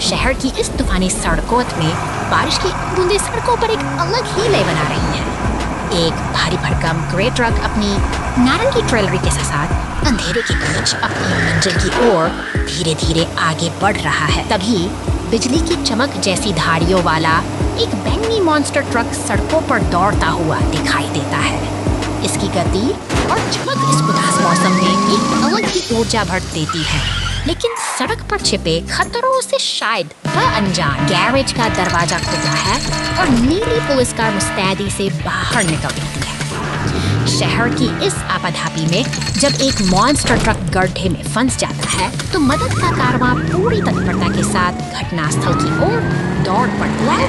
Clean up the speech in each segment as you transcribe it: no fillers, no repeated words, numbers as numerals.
शहर की इस तूफानी सड़कों में बारिश की बूंदें सड़कों पर एक अलग ही लय बना रही हैं। एक भारी भरकम ग्रे ट्रक अपनी नारंगी ट्रेलरी के साथ अंधेरे के बीच अपनी मंजिल की ओर धीरे धीरे आगे बढ़ रहा है। तभी बिजली की चमक जैसी धारियों वाला एक बैंगनी मॉन्स्टर ट्रक सड़कों पर दौड़ता हुआ दिखाई देता है। इसकी गति और चमक इस उदास मौसम में एक अलग ही ऊर्जा भर देती है, लेकिन सड़क पर छिपे खतरों से शायद वह अनजान। गैरेज का दरवाजा खुला है और नीली पुलिस कार मुस्तैदी से बाहर निकल रही है। शहर की इस आपाधापी में जब एक मॉन्स्टर ट्रक गड्ढे में फंस जाता है तो मदद का कारवां पूरी तत्परता के साथ घटनास्थल की ओर दौड़ पड़ता है।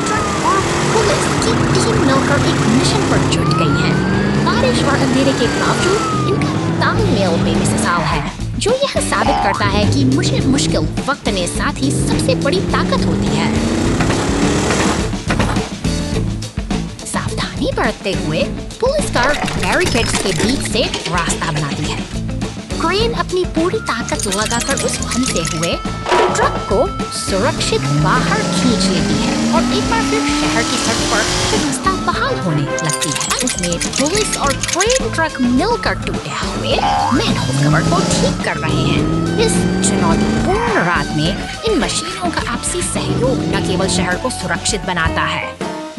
ट्रक और पुलिस की टीम मिलकर एक मिशन पर जुट गई है। बारिश और अंधेरे के बावजूद इनका तालमेल बेमिसाल है, जो यह साबित करता है कि मुश्किल वक्त में साथ ही सबसे बड़ी ताकत होती है। सावधानी बरतते हुए पुलिस कार बैरिकेड्स के बीच से रास्ता बनाती है। क्रेन अपनी पूरी ताकत लगाकर उस फंसे हुए ट्रक को सुरक्षित बाहर खींच लेती है और एक बार फिर शहर की सड़क पर व्यवस्था बहाल होने लगती है। उसमें पुलिस और क्रेन ट्रक मिलकर टूटे हुए मैनहोल कवर को ठीक कर रहे हैं। इस चुनौतीपूर्ण रात में इन मशीनों का आपसी सहयोग न केवल शहर को सुरक्षित बनाता है,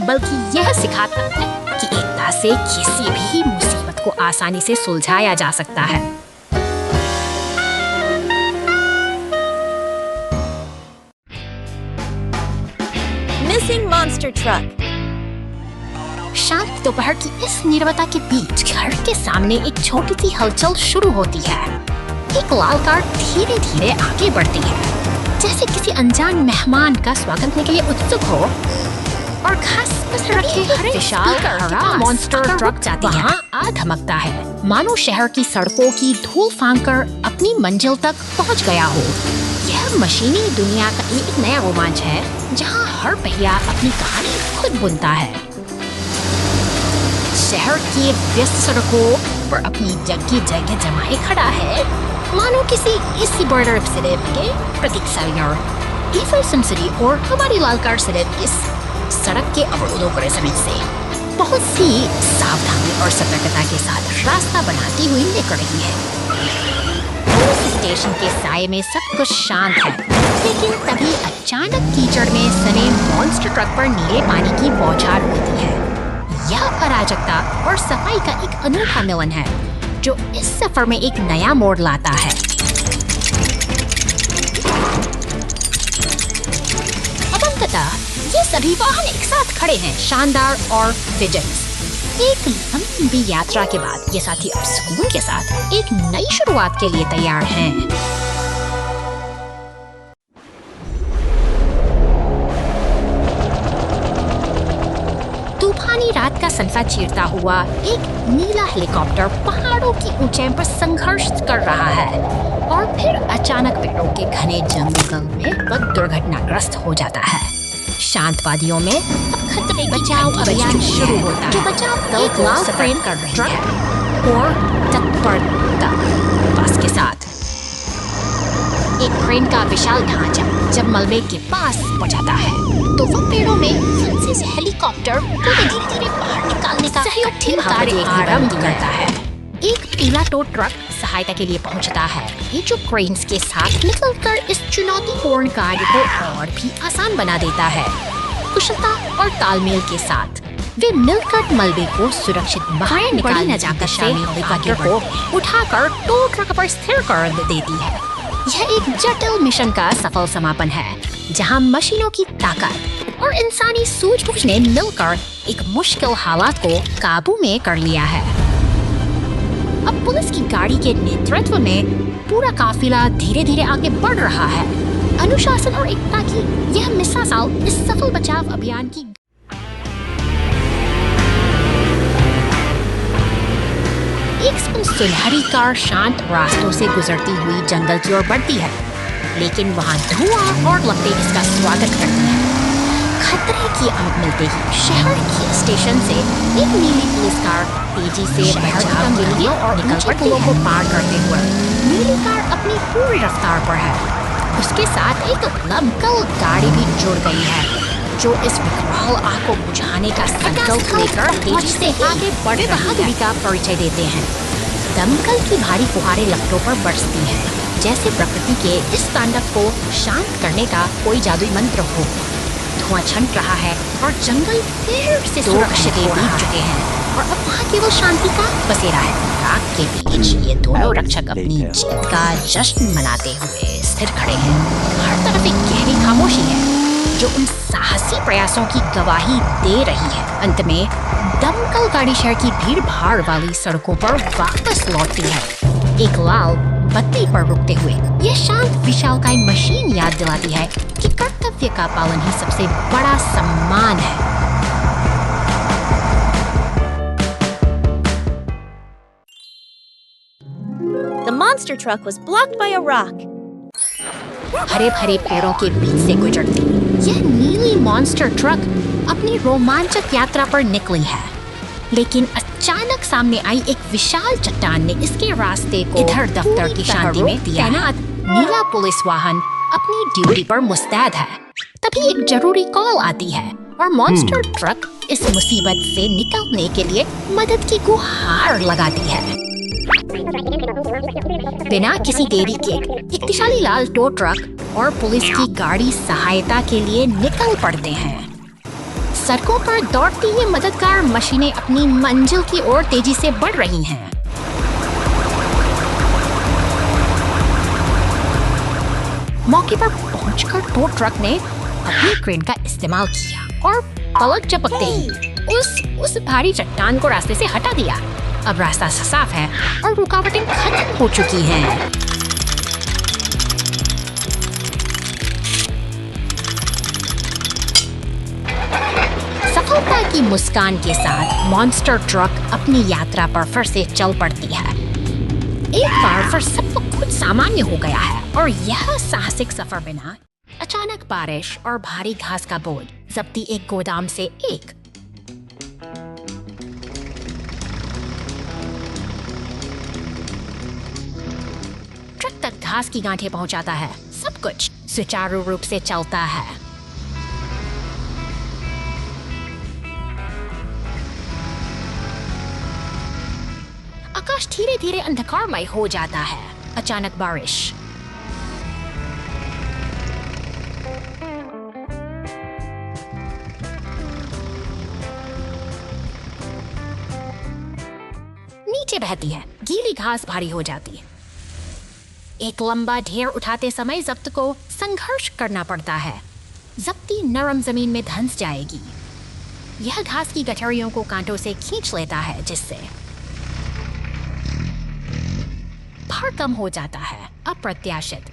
बल्कि यह सिखाता है कि एकता से किसी भी मुसीबत को आसानी से सुलझाया जा सकता है। Missing monster truck. शांत दोपहर की इस नीरवता के बीच घर के सामने एक छोटी सी हलचल शुरू होती है। एक लाल कार धीरे धीरे आगे बढ़ती है, जैसे किसी अनजान मेहमान का स्वागत करने के लिए उत्सुक हो, और घास पर रखे हरे विशाल हरा मॉन्स्टर ट्रक जाती है। आ धमकता है, मानो शहर की सड़कों की धूल फांककर अपनी मंजिल तक पहुंच गया हो। यह मशीनी दुनिया का एक नया रोमांच है, जहां हर पहिया अपनी कहानी खुद बुनता है। शहर के व्यस्त सड़कों पर अपनी जगह जमाए खड़ा है, मानो किसी इसी बॉर्डर के प्रतीक्षालय ईफल सिटी और हमारी लाल कार सिर्फ इस सड़क के अवरोधों परेशानी से बहुत सी सावधानी और सतर्कता के साथ रास्ता बनाती हुई निकल रही है। पुलिस स्टेशन के साये में सब कुछ शांत है, लेकिन तभी अचानक कीचड़ में सने मॉन्स्टर ट्रक पर नीले पानी की बौछार होती है। यह अराजकता और सफाई का एक अनूठा मिलन है, जो इस सफर में एक नया मोड़ लाता है। अब अंततः ये सभी वाहन एक साथ खड़े हैं, शानदार और विजिलेंस। एक लंबी यात्रा के बाद ये साथी अब सुकून के साथ एक नई शुरुआत के लिए तैयार हैं। तूफानी रात का सनसा चीरता हुआ एक नीला हेलीकॉप्टर पहाड़ों की ऊंचाई पर संघर्ष कर रहा है, और फिर अचानक पेड़ों के घने जंगल में वह दुर्घटनाग्रस्त हो जाता है। शांत वादियों में अब खतरे की बचाव अभियान शुरू होता है, जो बचाव दल को सतर्क कर रही है और तत्परता पास के साथ। एक क्रेन का विशाल ढांचा जब मलबे के पास पहुंचाता है, तो वह पेड़ों में फंसे से हेलीकॉप्टर को धीरे धीरे बाहर निकालने का कठिन कार्य आरंभ करता है। एक पीला टो ट्रक सहायता के लिए पहुंचता है, ये जो क्रेन्स के साथ निकलकर इस चुनौतीपूर्ण कार्य को और भी आसान बना देता है। कुशलता और तालमेल के साथ वे मिलकर मलबे को सुरक्षित बाहर निकालने जाकर हेलीकॉप्टर को उठाकर टो ट्रक पर स्थिर कर देती है। यह एक जटिल मिशन का सफल समापन है, जहां मशीनों की ताकत और इंसानी सूझबूझ ने मिलकर एक मुश्किल हालात को काबू में कर लिया है। अब पुलिस की गाड़ी के नेतृत्व में पूरा काफिला धीरे धीरे आगे बढ़ रहा है। अनुशासन और एकता की यह मिसाल इस सफल बचाव अभियान की। एक सुनहरी कार शांत रास्तों से गुजरती हुई जंगल की ओर बढ़ती है, लेकिन वहां धुआं और लपटें इसका स्वागत करती हैं। खतरे की आग मिलते ही शहर के स्टेशन से एक नीली पुलिस कार तेजी से बचाव के लिए और निकल पुलों को पार करते हुए नीली कार अपनी पूरी रफ्तार पर है। उसके साथ एक दमकल गाड़ी भी जुड़ गई है, जो इस विकराल आग को बुझाने का संकल्प लेकर तेजी से आगे बढ़ बहादुरी का परिचय देते हैं। दमकल की भारी फुहारें लपटों पर बरसती हैं, जैसे प्रकृति के इस तांडव को शांत करने का कोई जादुई मंत्र हो। धुआं छंट रहा है और जंगल फिर से सुरक्षित हो चुके हैं और अब वहाँ केवल शांति का बसेरा है। आग के बीच ये दोनों रक्षक अपनी जीत का जश्न मनाते हुए स्थिर खड़े हैं। हर तरफ एक गहरी खामोशी है जो उन साहसी प्रयासों की गवाही दे रही है। अंत में दमकल गाड़ी शहर की भीड़ भाड़ वाली सड़कों पर वापस लौटती है, एक लाल बत्ती पर रुकते हुए। यह शांत विशालकाय मशीन याद दिलाती है कि कर्तव्य का पालन ही सबसे बड़ा सम्मान है। The monster truck was blocked by a rock. हरे भरे पेड़ों के बीच से गुजरती यह नीली मॉन्स्टर ट्रक अपनी रोमांचक यात्रा पर निकली है, लेकिन अचानक सामने आई एक विशाल चट्टान ने इसके रास्ते को इधर दफ्तर की शांति में दिया। तैनात नीला पुलिस वाहन अपनी ड्यूटी पर मुस्तैद है। तभी एक जरूरी कॉल आती है और मॉन्स्टर ट्रक इस मुसीबत से निकलने के लिए मदद की गुहार लगाती है। बिना किसी देरी के एक विशाली लाल टो ट्रक और पुलिस की गाड़ी सहायता के लिए निकल पड़ते हैं। सड़कों पर दौड़ती ये मददगार मशीनें अपनी मंजिल की ओर तेजी से बढ़ रही हैं। मौके पर पहुंचकर टो ट्रक ने अपनी क्रेन का इस्तेमाल किया और पलक झपकते ही उस भारी चट्टान को रास्ते से हटा दिया। अब रास्ता साफ है और रुकावटें खत्म हो चुकी हैं। सफलता की मुस्कान के साथ मॉन्स्टर ट्रक अपनी यात्रा पर फिर से चल पड़ती है। एक बार फिर सब कुछ सामान्य हो गया है और यह साहसिक सफर बिना अचानक बारिश और भारी घास का बोझ जब्ती एक गोदाम से एक ट्रक तक घास की गांठें पहुंचाता है। सब कुछ सुचारू रूप से चलता है। आकाश धीरे धीरे अंधकारमय हो जाता है। अचानक बारिश नीचे बहती है। गीली घास भारी हो जाती है। एक लंबा ढेर उठाते समय जब्त को संघर्ष करना पड़ता है। जब्ती नरम जमीन में धंस जाएगी। यह घास की गठरियों को कांटों से खींच लेता है, जिससे भार कम हो जाता है। अप्रत्याशित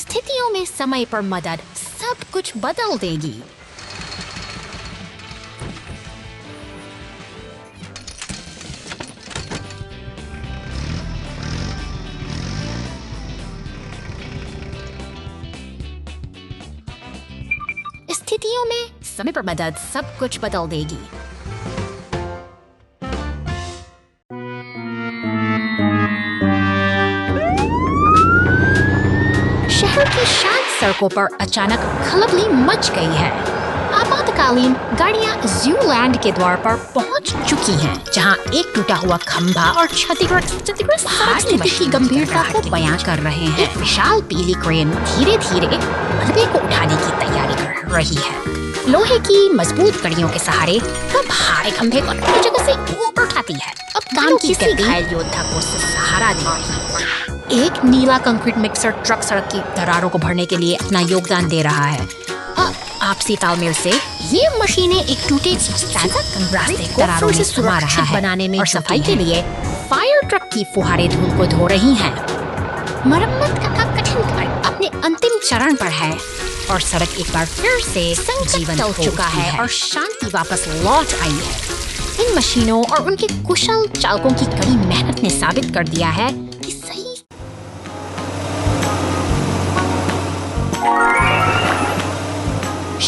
स्थितियों में समय पर मदद सब कुछ बदल देगी। स्थितियों में समय पर मदद सब कुछ बदल देगी। शहर की शांत सड़कों पर अचानक खलबली मच गई है। आपातकालीन गाड़ियां ज़ूलैंड के द्वार पर पहुंच चुकी हैं, जहां एक टूटा हुआ खंभा और क्षतिग्रस्त स्थिति की गंभीरता को बयां कर रहे हैं। एक विशाल पीली क्रेन धीरे धीरे मलबे को उठाने की तैयारी कर रही है। लोहे की मजबूत कड़ियों के सहारे वह भारे खंभे को अपनी जगह से ऊपर उठाती है। अब काम की घायल योद्धा को सहारा दे रही है। एक नीला कंक्रीट मिक्सर ट्रक सड़क की दरारों को भरने के लिए अपना योगदान दे रहा है। आपसी तालमेल से ये मशीनें एक टूटे रास्ते को दरारों से सुरक्षित बनाने में और सफाई के लिए फायर ट्रक की फुहारें धूल को धो रही हैं। मरम्मत का काम कठिन कार्य अपने अंतिम चरण पर है। और सड़क एक बार फिर से संकट टल चुका है और शांति वापस लौट आई है। इन मशीनों और उनके कुशल चालकों की कड़ी मेहनत ने साबित कर दिया है कि सही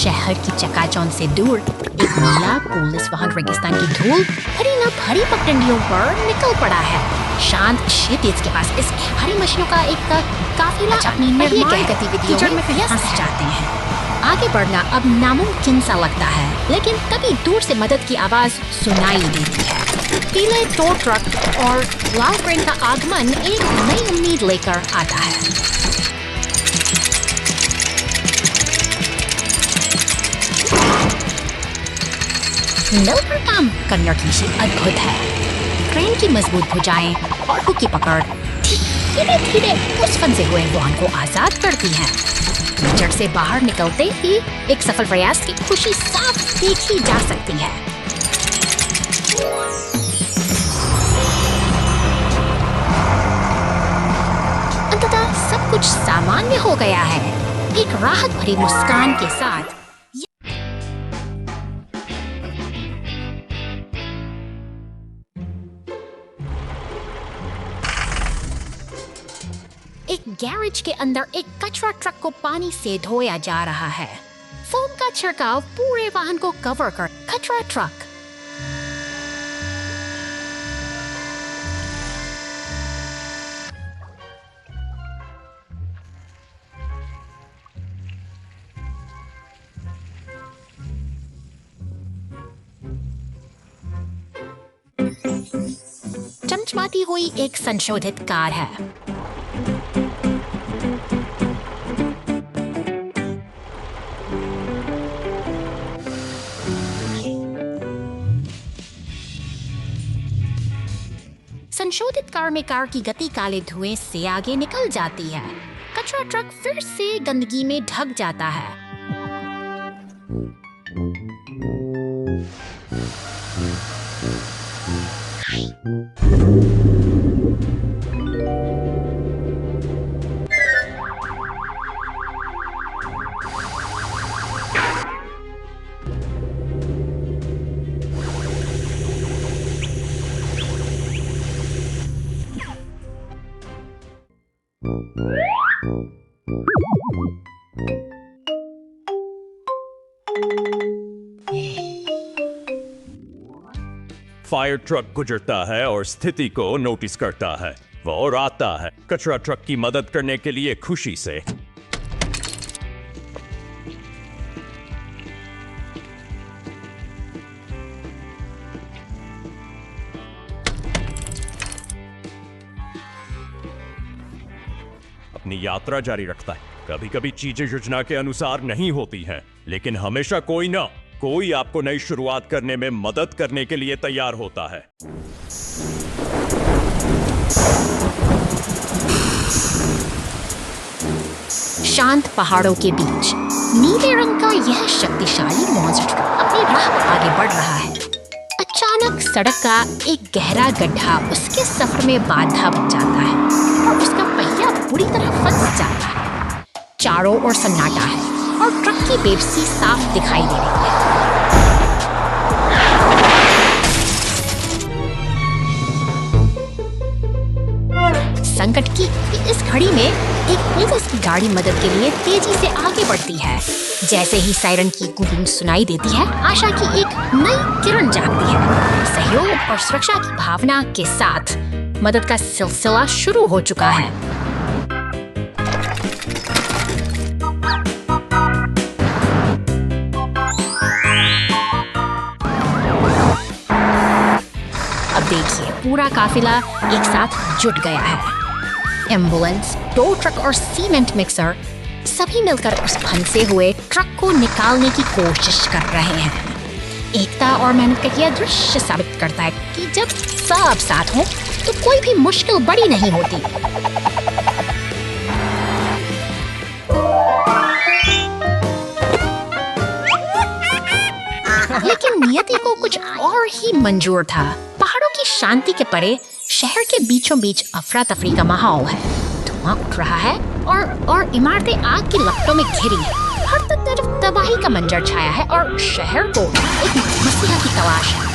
शहर की चकाचौंध से दूर एक नीला पुलिस वाहन रेगिस्तान की धूल भरी न भरी पगडंडियों पर निकल पड़ा है। शांत क्षितिज के पास इस भारी मशीनों का एक काफिला अपनी निर्माण गतिविधियों में फंस जाते हैं। आगे बढ़ना अब नामुमकिन सा लगता है, लेकिन तभी दूर से मदद की आवाज सुनाई देती है। पीले टो ट्रक और लाल क्रेन का आगमन एक नई उम्मीद लेकर आता है। मिलकर काम करने की शीट अद्भुत है। क्रेन की मजबूत भुजाएं और हुक की पकड़ धीरे धीरे उस फंसे हुए वाहन को आजाद करती है। कीचड़ से बाहर निकलते ही एक सफल प्रयास की खुशी साफ देखी जा सकती है। अंततः सब कुछ सामान्य हो गया है। एक राहत भरी मुस्कान के साथ एक गैरेज के अंदर एक कचरा ट्रक को पानी से धोया जा रहा है। फोम का छिड़काव पूरे वाहन को कवर कर कचरा ट्रक चमचमाती हुई एक संशोधित कार है। संशोधित कार में कार की गति काले धुएं से आगे निकल जाती है। कचरा ट्रक फिर से गंदगी में ढक जाता है। फायर ट्रक गुजरता है और स्थिति को नोटिस करता है। वो और आता है कचरा ट्रक की मदद करने के लिए खुशी से। अपनी यात्रा जारी रखता है। कभी कभी चीजें योजना के अनुसार नहीं होती हैं, लेकिन हमेशा कोई आपको नई शुरुआत करने में मदद करने के लिए तैयार होता है। शांत पहाड़ों के बीच नीले रंग का यह शक्तिशाली मॉन्स्टर अपनी राह पर आगे बढ़ रहा है। अचानक सड़क का एक गहरा गड्ढा उसके सफर में बाधा बन जाता है और उसका पहिया बुरी तरह फंस जाता है। चारों ओर सन्नाटा है और ट्रक की बेबसी साफ दिखाई दे रही है। संकट की इस घड़ी में एक पुलिस की गाड़ी मदद के लिए तेजी से आगे बढ़ती है। जैसे ही सायरन की गूंज सुनाई देती है, आशा की एक नई किरण जागती है। सहयोग और सुरक्षा की भावना के साथ मदद का सिलसिला शुरू हो चुका है। अब देखिए, पूरा काफिला एक साथ जुट गया है। एम्बुलेंस, टो ट्रक और सीमेंट मिक्सर सभी मिलकर उस फंसे हुए ट्रक को निकालने की कोशिश कर रहे हैं। एकता और मेहनत का यह दृश्य साबित करता है कि जब सब साथ हों तो कोई भी मुश्किल बड़ी नहीं होती। लेकिन नियति को कुछ और ही मंजूर था। पहाड़ों की शांति के परे शहर के बीचों बीच अफरा तफरी का माहौल है। धुआं उठ रहा है और इमारतें आग की लपटों में घिरी हैं। हर तबाही का मंजर छाया है और शहर को एक मसीहा की तलाश है।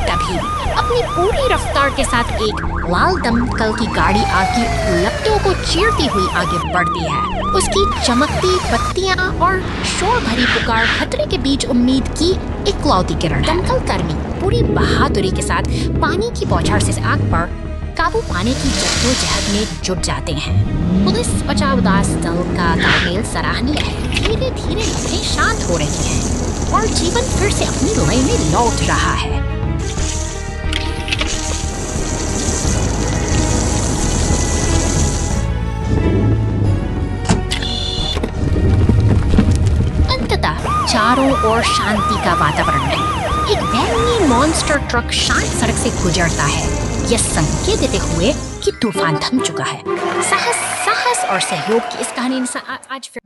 तभी अपनी पूरी रफ्तार के साथ एक लाल दमकल की गाड़ी आग की लपटों को चीरती हुई आगे बढ़ती है। उसकी चमकती बत्तियां और शोर भरी पुकार खतरे के बीच उम्मीद की इकलौती किरण है। दमकल कर्मी पूरी बहादुरी के साथ पानी की बौछार से आग पर काबू पाने की जद्दोजहद में जुट जाते हैं। पुलिस बचाव दल का तालमेल सराहनीय है। धीरे धीरे लपटें शांत हो रही हैं और जीवन फिर से अपनी लय में लौट रहा है। चारों ओर शांति का वातावरण है। एक बैंगनी मॉन्स्टर ट्रक शांत सड़क से गुजरता है, यह संकेत देते हुए कि तूफान थम चुका है। साहस और सहयोग की इस कहानी ने आज फिर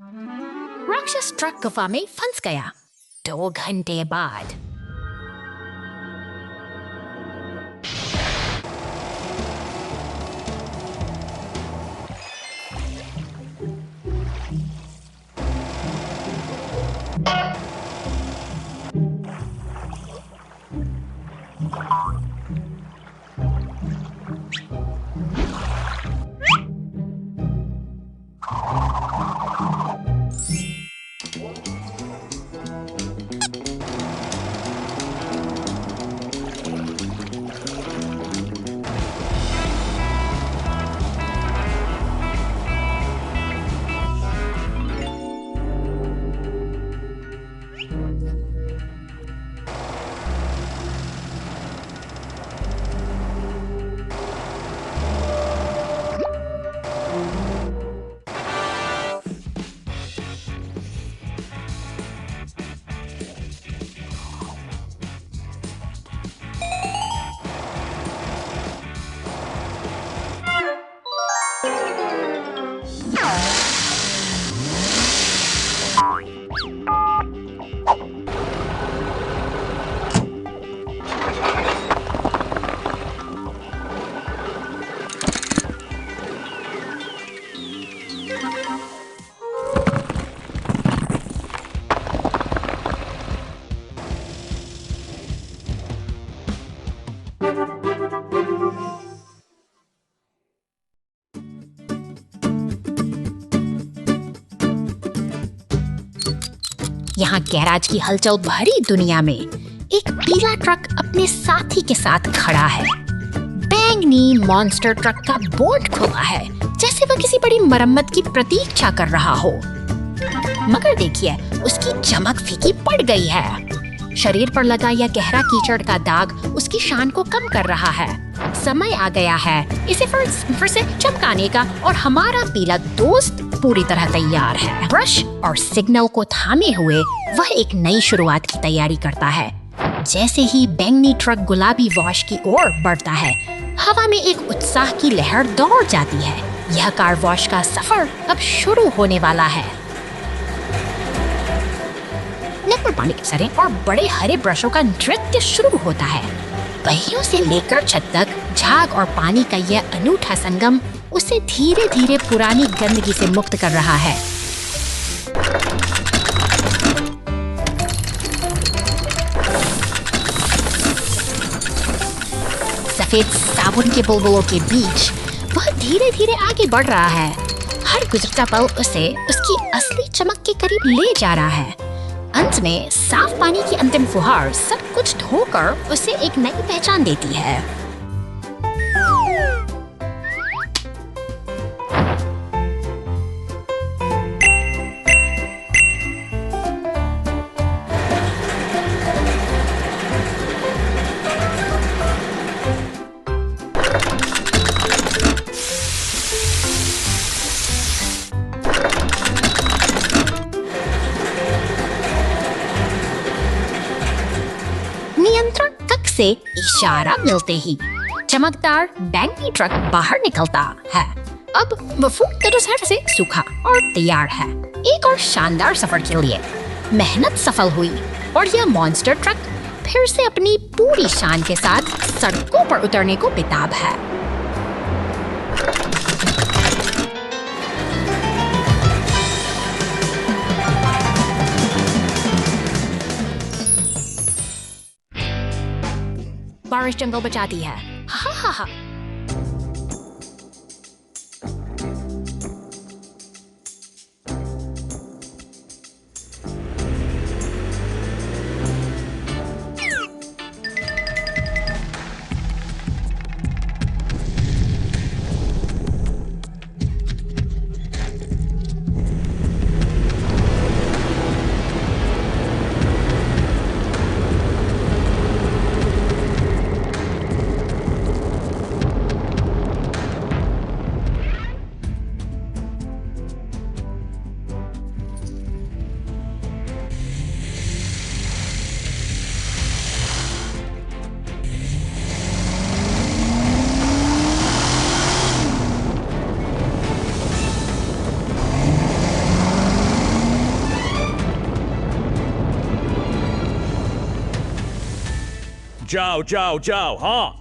राक्षस ट्रक गुफा में फंस गया। 2 घंटे बाद यहाँ गैराज की हलचल भरी दुनिया में एक पीला ट्रक अपने साथी के साथ खड़ा है। बैंगनी मॉन्स्टर ट्रक का बोल्ट खुला है, जैसे वह किसी बड़ी मरम्मत की प्रतीक्षा कर रहा हो। मगर देखिए, उसकी चमक फीकी पड़ गई है। शरीर पर लगा यह गहरा कीचड़ का दाग उसकी शान को कम कर रहा है। समय आ गया है इसे फिर से चमकाने का और हमारा पीला दोस्त पूरी तरह तैयार है। ब्रश और सिग्नल को थामे हुए वह एक नई शुरुआत की तैयारी करता है। जैसे ही बैंगनी ट्रक गुलाबी वॉश की ओर बढ़ता है, हवा में एक उत्साह की लहर दौड़ जाती है। यह कार वॉश का सफर अब शुरू होने वाला है। नेक पर पानी की सरें और बड़े हरे ब्रशों का नृत्य शुरू होता है। पहियों से लेकर छत तक झाग और पानी का यह अनूठा संगम उसे धीरे धीरे पुरानी गंदगी से मुक्त कर रहा है। सफेद साबुन के बुलबुलों के बीच वह धीरे धीरे आगे बढ़ रहा है। हर गुजरता पल उसे उसकी असली चमक के करीब ले जा रहा है। अंत में साफ पानी की अंतिम फुहार सब कुछ धोकर उसे एक नई पहचान देती है। नियंत्रण कक्ष से इशारा मिलते ही चमकदार बैंगनी ट्रक बाहर निकलता है। अब वह पूरी तरह से सूखा और तैयार है एक और शानदार सफर के लिए। मेहनत सफल हुई और यह मॉन्स्टर ट्रक फिर से अपनी पूरी शान के साथ सड़कों पर उतरने को बेताब है। फॉरेस्ट जंगल बचाती है। हा हा हा। जाओ जाओ जाओ, हाँ।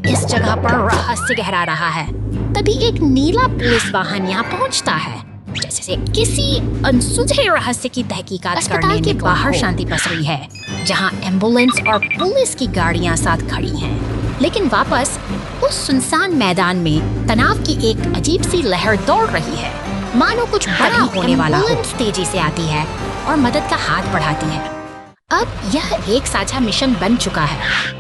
इस जगह पर रहस्य गहरा रहा है। तभी एक नीला पुलिस वाहन यहाँ पहुँचता है, जैसे किसी अनसुलझे रहस्य की तहकीकात करने के बाहर शांति पसरी है, जहाँ एम्बुलेंस और पुलिस की गाड़ियाँ साथ खड़ी हैं। लेकिन वापस उस सुनसान मैदान में तनाव की एक अजीब सी लहर दौड़ रही है, मानो कुछ बड़ा होने वाला हो। एम्बुलेंस तेजी से आती है और मदद का हाथ बढ़ाती है। अब यह एक साझा मिशन बन चुका है,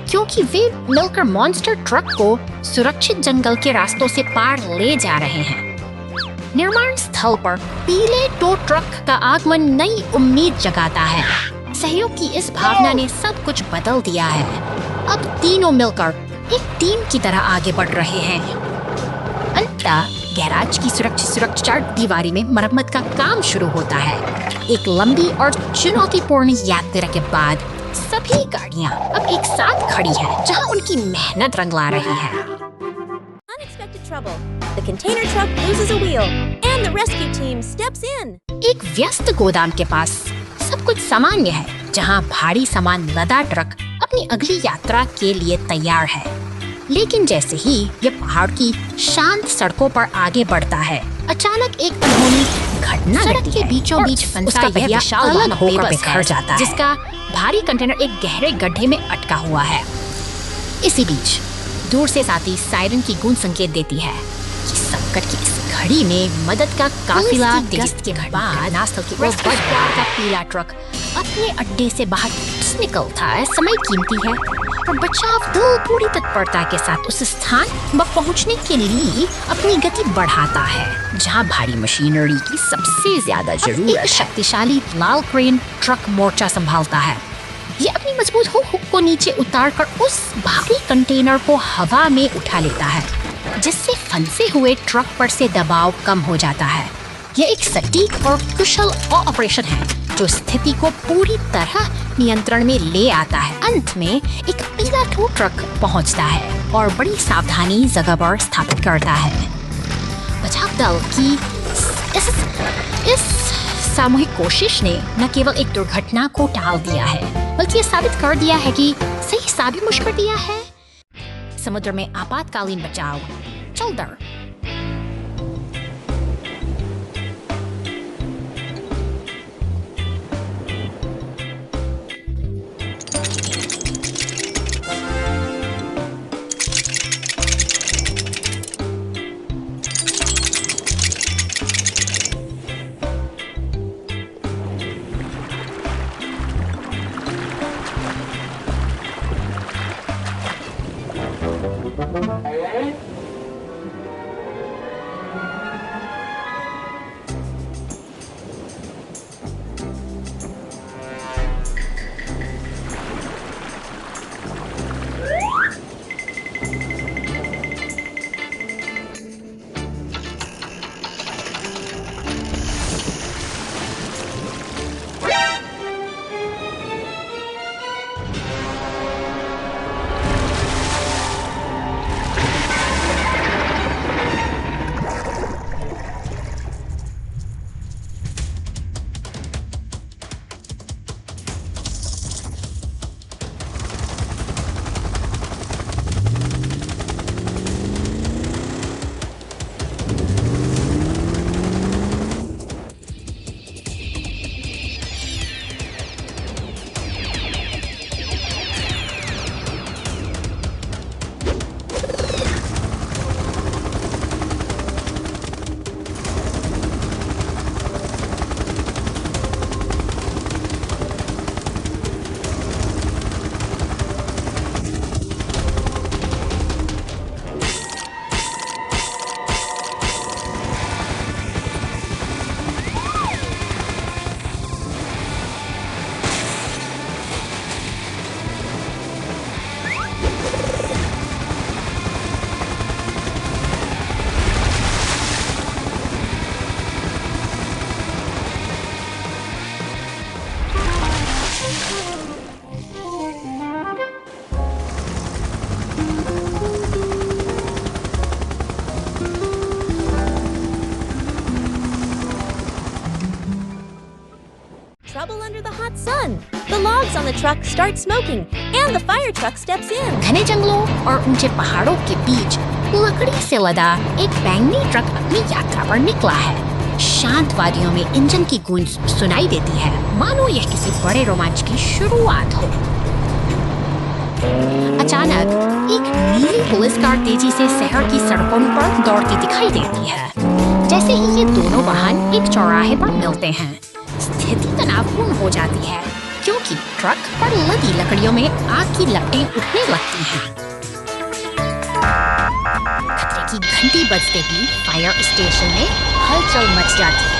क्योंकि वे मिलकर मॉन्स्टर ट्रक को सुरक्षित जंगल के रास्तों से पार ले जा रहे हैं। निर्माण स्थल पर पीले टो ट्रक का आगमन नई उम्मीद जगाता है। सहयोग की इस भावना ने सब कुछ बदल दिया है। अब तीनों मिलकर एक टीम की तरह आगे बढ़ रहे हैं। अंततः गैराज की सुरक्षा दीवारी में मरम्मत का काम शुरू होता है। एक लंबी और चुनौतीपूर्ण यात्रा के बाद सभी गाड़ियां अब एक साथ खड़ी हैं, जहां उनकी मेहनत रंग ला रही है। Unexpected trouble. The container truck loses a wheel, and the rescue team steps in. एक व्यस्त गोदाम के पास सब कुछ सामान्य है, जहां भारी सामान लदा ट्रक अपनी अगली यात्रा के लिए तैयार है। लेकिन जैसे ही ये पहाड़ की शांत सड़कों पर आगे बढ़ता है, अचानक एक अनहोनी घटना घटती है। बीचों बीच फंसा यह विशाल वाहन होकर बिखर जाता है, जिसका भारी कंटेनर एक गहरे गड्ढे में अटका हुआ है। इसी बीच दूर से साथी सायरन की गूंज संकेत देती है कि संकट की इस घड़ी में मदद का काफिला गश्त के बाद नास्तल की ओर बढ़ रहा का पीला ट्रक अपने अड्डे से बाहर निकलता है। समय कीमती है और बचाव दल पूरी तत्परता के साथ उस स्थान पर पहुंचने के लिए अपनी गति बढ़ाता है, जहां भारी मशीनरी की सबसे ज्यादा जरूरत है। शक्तिशाली लाल क्रेन ट्रक मोर्चा संभालता है। ये अपनी मजबूत हुक को नीचे उतारकर उस भारी कंटेनर को हवा में उठा लेता है, जिससे फंसे हुए ट्रक पर से दबाव कम हो जाता है। यह एक सटीक और कुशल ऑपरेशन है, जो स्थिति को पूरी तरह नियंत्रण में ले आता है। अंत में एक पीला टो ट्रक पहुंचता है, और बड़ी सावधानी जगह पर स्थापित करता है। बचाव दल की इस सामूहिक कोशिश ने न केवल एक दुर्घटना को टाल दिया है, बल्कि ये साबित कर दिया है कि सही साबित कर दिया है समुद्र में आपातकालीन बचाव चौदर। Trouble under the hot sun. The logs on the truck start smoking, and the fire truck steps in. घने जंगलों और ऊंचे पहाड़ों के बीच लकड़ी से लदा एक बैंगनी ट्रक अपनी यात्रा पर निकला है। शांत वादियों में इंजन की गूंज सुनाई देती है, मानो यह किसी बड़े रोमांच की शुरुआत हो। अचानक एक नीली पुलिस कार तेजी से शहर की सड़कों पर दौड़ती दिखाई देती है। जैसे ही ये दोनों वाहन एक चौराहे पर मिलते हैं, स्थिति तनावपूर्ण हो जाती है, क्योंकि ट्रक पर लदी लकड़ियों में आग की लपटें उठने लगती हैं। खतरे की घंटी बजते ही फायर स्टेशन में हलचल मच जाती है।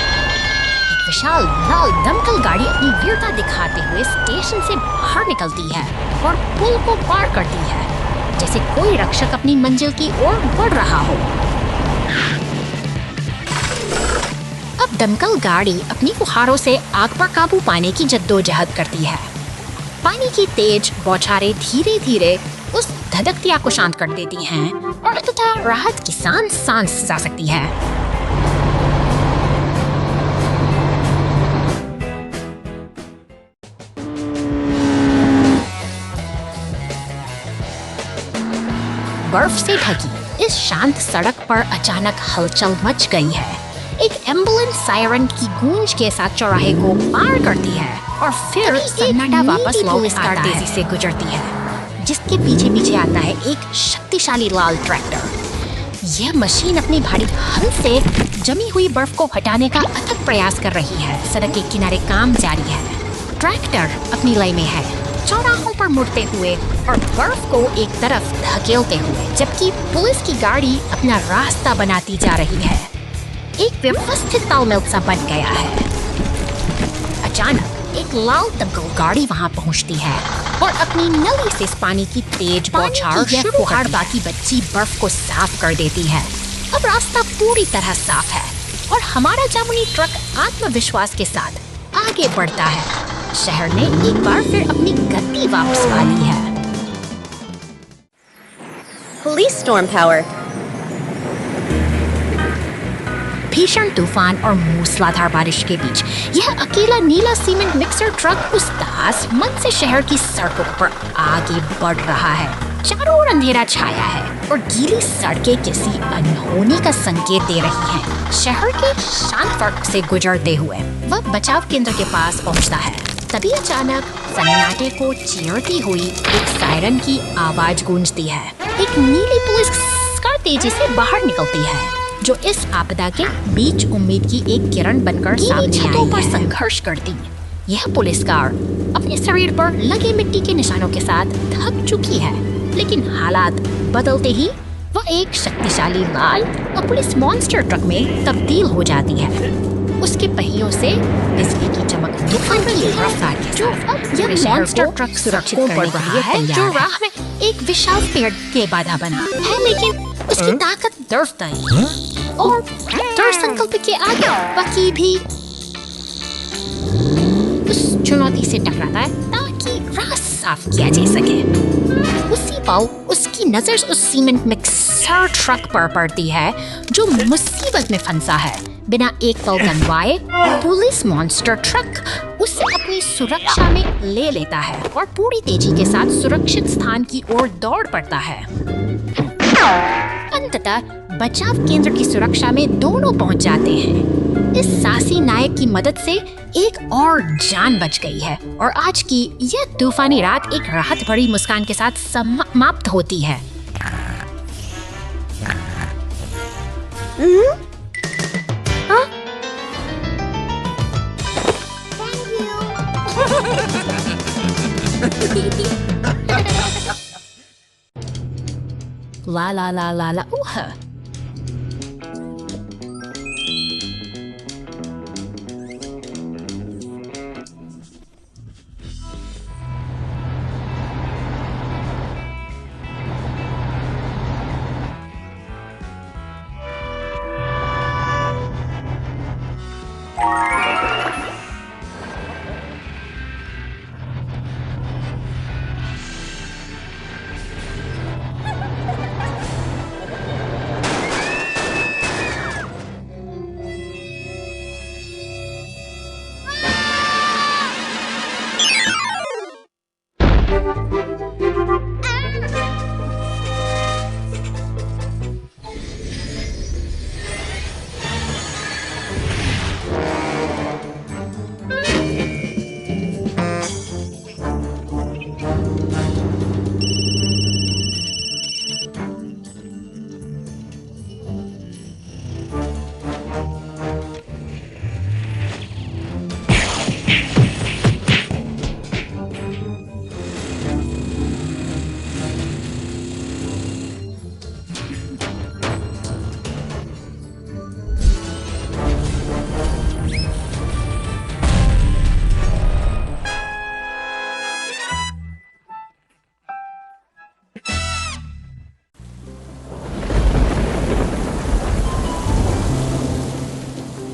एक विशाल लाल दमकल गाड़ी अपनी वीरता दिखाते हुए स्टेशन से बाहर निकलती है और पुल को पार करती है, जैसे कोई रक्षक अपनी मंजिल की ओर बढ़ रहा हो। अब दमकल गाड़ी अपनी फुहारों से आग पर काबू पाने की जद्दोजहद करती है। पानी की तेज बौछारें धीरे धीरे उस धधकती आग को शांत कर देती हैं और अंततः राहत की सांस जा सकती है। बर्फ से ढकी इस शांत सड़क पर अचानक हलचल मच गई है। एक एम्बुलेंस सायरन की गूंज के साथ चौराहे को पार करती है और फिर सन्नाटा वापस पुलिस कार तेजी से गुजरती है, जिसके पीछे पीछे आता है एक शक्तिशाली लाल ट्रैक्टर। यह मशीन अपनी भारी हल से जमी हुई बर्फ को हटाने का अथक प्रयास कर रही है। सड़क के किनारे काम जारी है। ट्रैक्टर अपनी लय में है, चौराहों पर मुड़ते हुए और बर्फ को एक तरफ धकेलते हुए, जबकि पुलिस की गाड़ी अपना रास्ता बनाती जा रही है। एक व्यवस्थित तालमेल सा बन गया है। अचानक एक लाल दमकल गाड़ी वहां पहुंचती है और अपनी नली से इस पानी की तेज बौछार फुहार बाकी बची बर्फ को साफ कर देती है। अब रास्ता पूरी तरह साफ है और हमारा जामुनी ट्रक आत्मविश्वास के साथ आगे बढ़ता है। शहर ने एक बार फिर अपनी गति वापस पा ली है। police storm power. भीषण तूफान और मूसलाधार बारिश के बीच यह अकेला नीला सीमेंट मिक्सर ट्रक उस दास मन से शहर की सड़कों पर आगे बढ़ रहा है। चारों ओर अंधेरा छाया है और गीली सड़कें किसी अनहोनी का संकेत दे रही हैं। शहर के शांत सड़क से गुजरते हुए वह बचाव केंद्र के पास पहुंचता है। तभी अचानक सन्नाटे को चीरती हुई एक सायरन की आवाज गूंजती है। एक नीली पुलिस कार तेजी से बाहर निकलती है, जो इस आपदा के बीच उम्मीद की एक किरण बनकर सामने आई पर संघर्ष करती। यह पुलिस कार अपने शरीर पर लगे मिट्टी के निशानों के साथ थक चुकी है, लेकिन हालात बदलते ही वह एक शक्तिशाली लाल पुलिस मॉन्स्टर ट्रक में तब्दील हो जाती है। उसके पहियों से बिजली की चमक तूफान की रफ्तार के साथ यह मॉन्स्टर ट्रक सुरक्षित करने के लिए है, जो राह में एक विशाल पेड़ के बाधा बना है, लेकिन उसकी ताकत दर्द और दृढ़ संकल्प के आगे बाकी भी उस चुनौती से टकराता है ताकि राह साफ किया जा सके। उसी पल उसकी नजर उस सीमेंट मिक्सर ट्रक पर पड़ती है, जो मुसीबत में फंसा है। बिना एक पल गंवाए पुलिस मॉन्स्टर ट्रक उसे अपनी सुरक्षा में ले लेता है और पूरी तेजी के साथ सुरक्षित स्थान की ओर दौड़ पड़ता है। अंततः बचाव केंद्र की सुरक्षा में दोनों पहुंच जाते हैं। इस साहसी नायक की मदद से एक और जान बच गई है और आज की यह तूफानी रात एक राहत भरी मुस्कान के साथ समाप्त होती है। ला ला ला ला ला ऊह।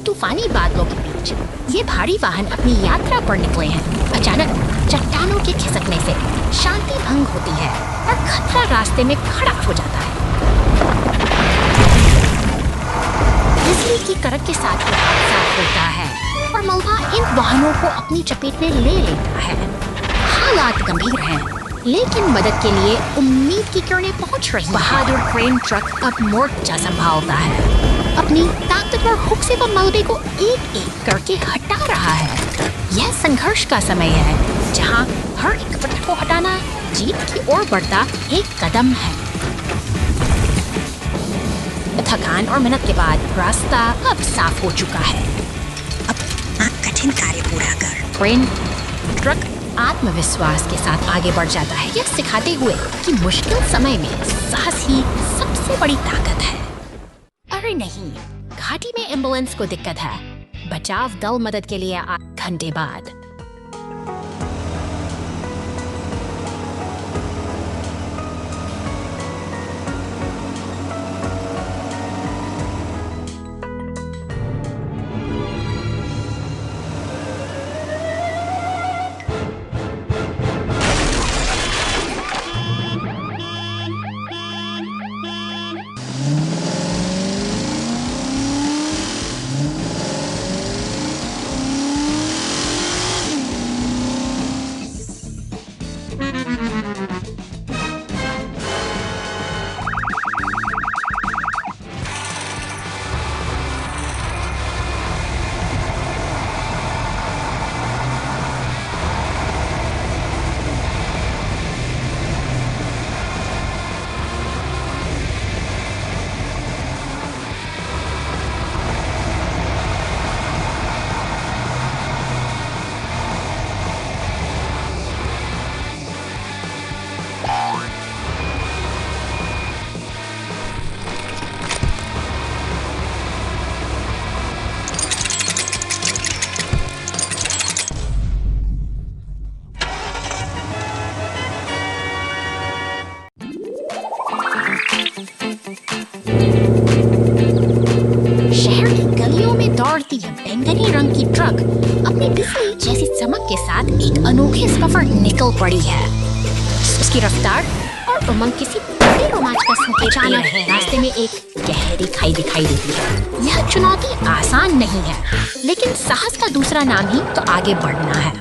तूफानी बादलों के बीच ये भारी वाहन अपनी यात्रा पर निकले हैं। अचानक चट्टानों के खिसकने से शांति भंग होती है और खतरा रास्ते में खड़ा हो जाता है। बिजली की कड़क के साथ ही हादसा होता है और मलबा इन वाहनों को अपनी चपेट में ले लेता है। हालात गंभीर हैं, लेकिन मदद के लिए उम्मीद की किरणें पहुंच रही हैं। बहादुर क्रेन ट्रक अब मोर्चा संभालता है, अपनी ताकतवर हुक से वह मलबे को एक एक करके हटा रहा है। यह संघर्ष का समय है, जहां हर एक पत्थर को हटाना जीत की ओर बढ़ता एक कदम है। थकान और मेहनत के बाद रास्ता अब साफ हो चुका है। अब कठिन कार्य पूरा कर क्रेन ट्रक आत्मविश्वास के साथ आगे बढ़ जाता है, यह सिखाते हुए कि मुश्किल समय में साहस ही सबसे बड़ी ताकत है। अरे नहीं, घाटी में एम्बुलेंस को दिक्कत है। बचाव दल मदद के लिए 8 घंटे बाद। ट्रक अपनी बिजली जैसी चमक के साथ एक अनोखे सफर निकल पड़ी है। उसकी रफ्तार और उमंग किसी बड़े रोमांच का संकेत दे रहे हैं। रास्ते में एक गहरी खाई दिखाई देती है। यह चुनौती आसान नहीं है, लेकिन साहस का दूसरा नाम ही तो आगे बढ़ना है।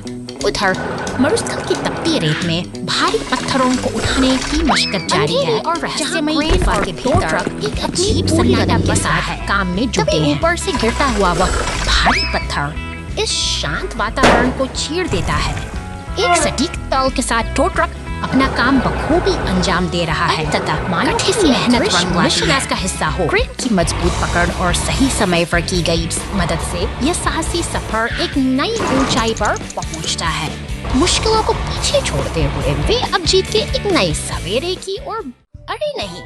उधर मरुस्थल की तपती रेत में भारी पत्थरों को उठाने की मशक्कत जारी है और रहस्यमयी गुफा के भीतर एक अजीब सन्नाटा के साथ काम में जुटे हैं। ऊपर से गिरता हुआ वह भारी पत्थर इस शांत वातावरण को चीर देता है। एक सटीक ताल के साथ टो ट्रक अपना काम बखूबी अंजाम दे रहा है तथा मानव की मेहनत विश्वास का हिस्सा हो। क्रेन की मजबूत पकड़ और सही समय पर की गई मदद से यह साहसी सफर एक नई ऊंचाई पर पहुंचता है। मुश्किलों को पीछे छोड़ते हुए वे अब जीत के एक नए सवेरे की ओर। अरे नहीं,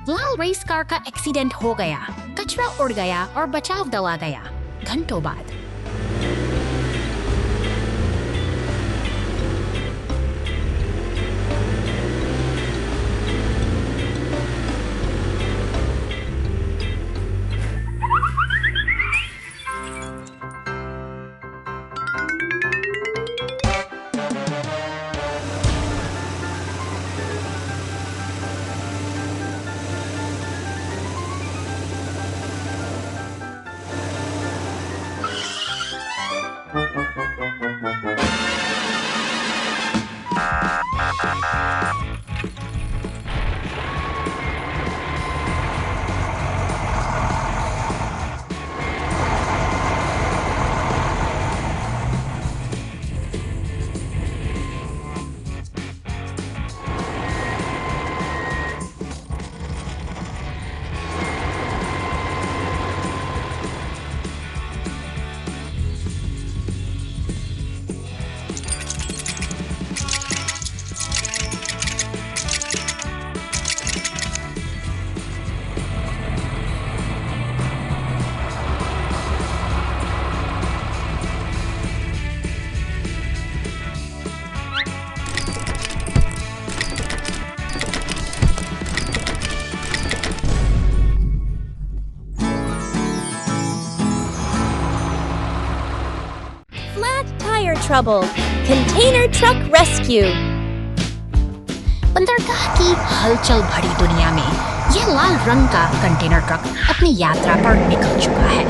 लाल रेस कार का एक्सीडेंट हो गया, कचरा उड़ गया और बचाव दल आ गया। घंटों बाद Trouble. Container Truck Rescue. बंदरगाह की हलचल भरी दुनिया में यह लाल रंग का कंटेनर ट्रक अपनी यात्रा पर निकल चुका है।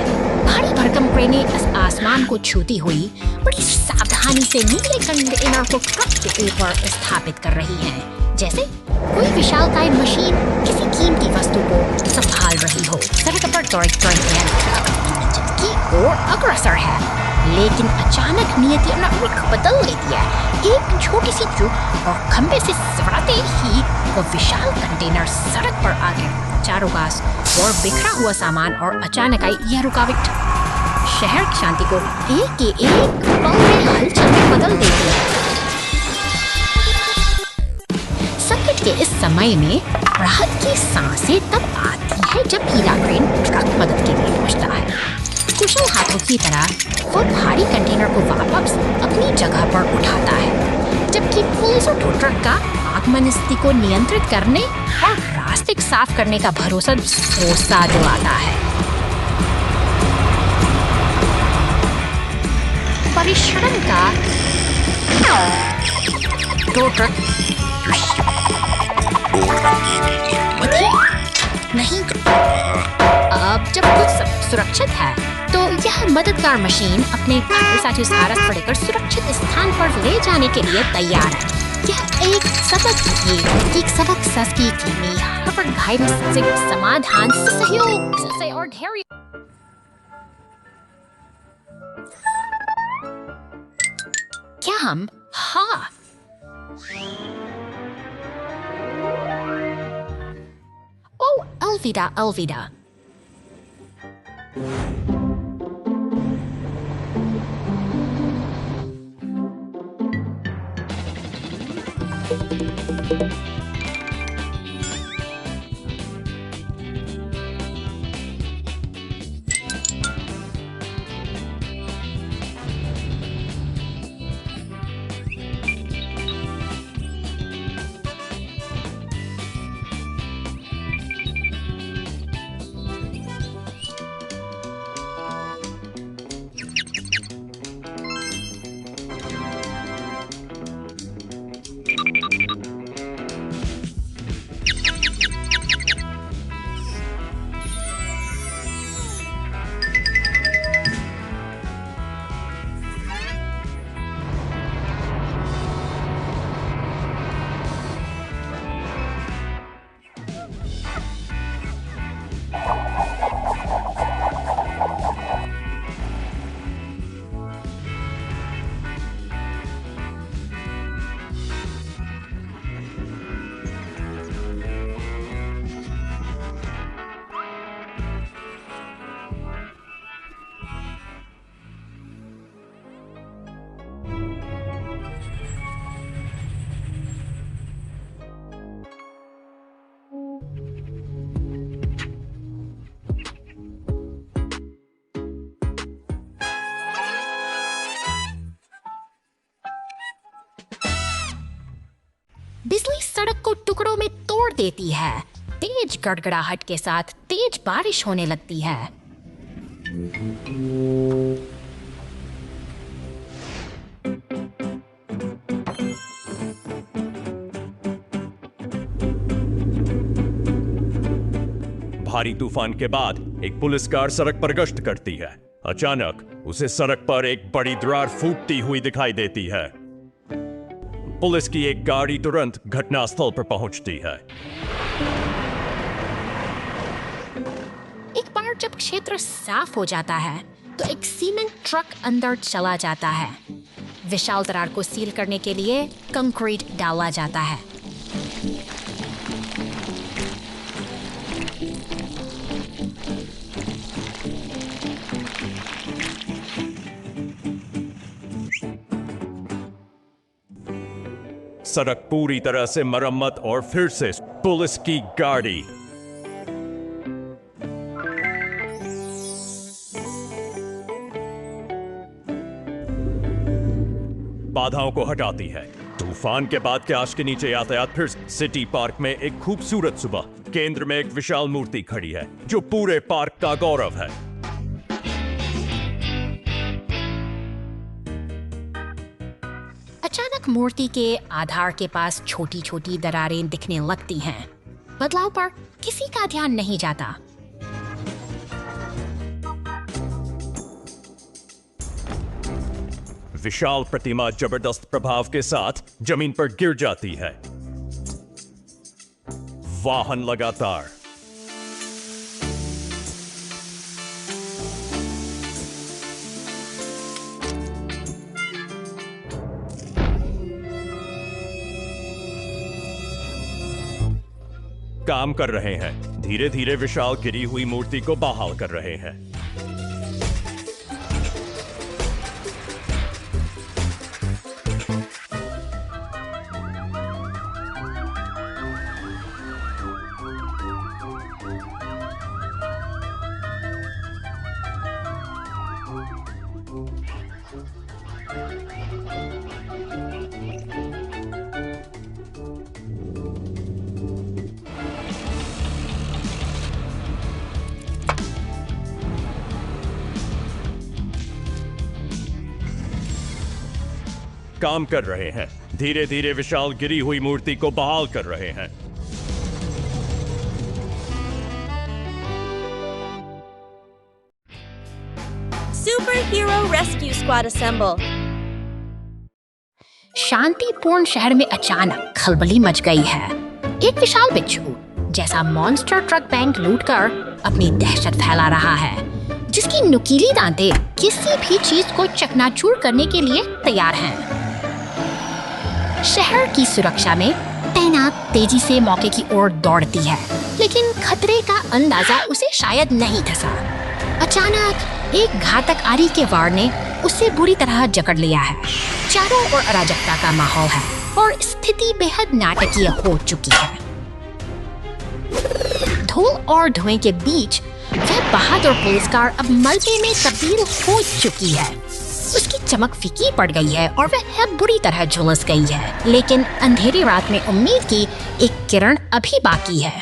भारी भरकम क्रेनें आसमान को छूती हुई बड़ी सावधानी से नीले कंटेनर को ट्रक के ऊपर स्थापित कर रही हैं, जैसे कोई विशालकाय मशीन किसी कीमती वस्तु को संभाल रही हो। सड़क पर दौड़ते ट्रक की ओर अग्रसर है, लेकिन अचानक नियति अपना रुख बदल लेती है। एक छोटी सी चूक और खंबे से सवराते ही वो विशाल कंटेनर सड़क पर आ गया। चारों पास और बिखरा हुआ सामान और अचानक आई यह रुकावट शहर की शांति को एक के एक पल में हलचल में बदल देती है। संकट के इस समय में राहत की सांसें तब आती है जब हीरा क्रेन ट्रक मदद के लिए पहुंचता है। कुशल हाथों की तरह वो भारी कंटेनर को वापस अपनी जगह पर उठाता है, जबकि पुलिस और ट्रक का आगमन स्थिति को नियंत्रित करने और रास्ते साफ करने का भरोसा दिलाता है। परिश्रम का टो ट्रक नहीं, अब जब कुछ सुरक्षित है तो यह मददगार मशीन अपने भारी साथी सारस को लेकर सुरक्षित स्थान पर ले जाने के लिए तैयार है। यह एक सबक सस्ती धीमी हर घायल से समाधान सहयोग से और धैर्य। क्या हम हाँ ओ अलविदा अलविदा। देती है। तेज गड़गड़ाहट के साथ तेज बारिश होने लगती है। भारी तूफान के बाद एक पुलिस कार सड़क पर गश्त करती है। अचानक उसे सड़क पर एक बड़ी दरार फूटती हुई दिखाई देती है। पुलिस की एक गाड़ी तुरंत घटनास्थल पर पहुंचती है। एक बार जब क्षेत्र साफ हो जाता है तो एक सीमेंट ट्रक अंदर चला जाता है। विशाल दरार को सील करने के लिए कंक्रीट डाला जाता है। सड़क पूरी तरह से मरम्मत और फिर से पुलिस की गाड़ी। बाधाओं को हटाती है। तूफान के बाद के आश के नीचे यातायात फिर सिटी पार्क में एक खूबसूरत सुबह। केंद्र में एक विशाल मूर्ति खड़ी है जो पूरे पार्क का गौरव है। अचानक मूर्ति के आधार के पास छोटी छोटी दरारें दिखने लगती हैं। बदलाव पर किसी का ध्यान नहीं जाता। विशाल प्रतिमा जबरदस्त प्रभाव के साथ जमीन पर गिर जाती है। वाहन लगातार काम कर रहे हैं। धीरे धीरे विशाल गिरी हुई मूर्ति को बहाल कर रहे हैं। काम कर रहे हैं। धीरे धीरे विशाल गिरी हुई मूर्ति को बहाल कर रहे हैं। Superhero Rescue Squad assemble. शांतिपूर्ण शहर में अचानक खलबली मच गई है। एक विशाल बिच्छू जैसा मॉन्स्टर ट्रक बैंक लूटकर अपनी दहशत फैला रहा है, जिसकी नुकीली दांतें किसी भी चीज को चकनाचूर करने के लिए तैयार हैं। शहर की सुरक्षा में तैनात तेजी से मौके की ओर दौड़ती है, लेकिन खतरे का अंदाजा उसे शायद नहीं था। अचानक एक घातक आरी के वार ने उसे बुरी तरह जकड़ लिया है। चारों ओर अराजकता का माहौल है और स्थिति बेहद नाटकीय हो चुकी है। धूल और धुएं के बीच वह बहादुर पुलिसकार अब मलबे में तब्दील हो चुकी है। उसकी चमक फीकी पड़ गई है और वह बुरी तरह झुलस गई है, लेकिन अंधेरी रात में उम्मीद की एक किरण अभी बाकी है।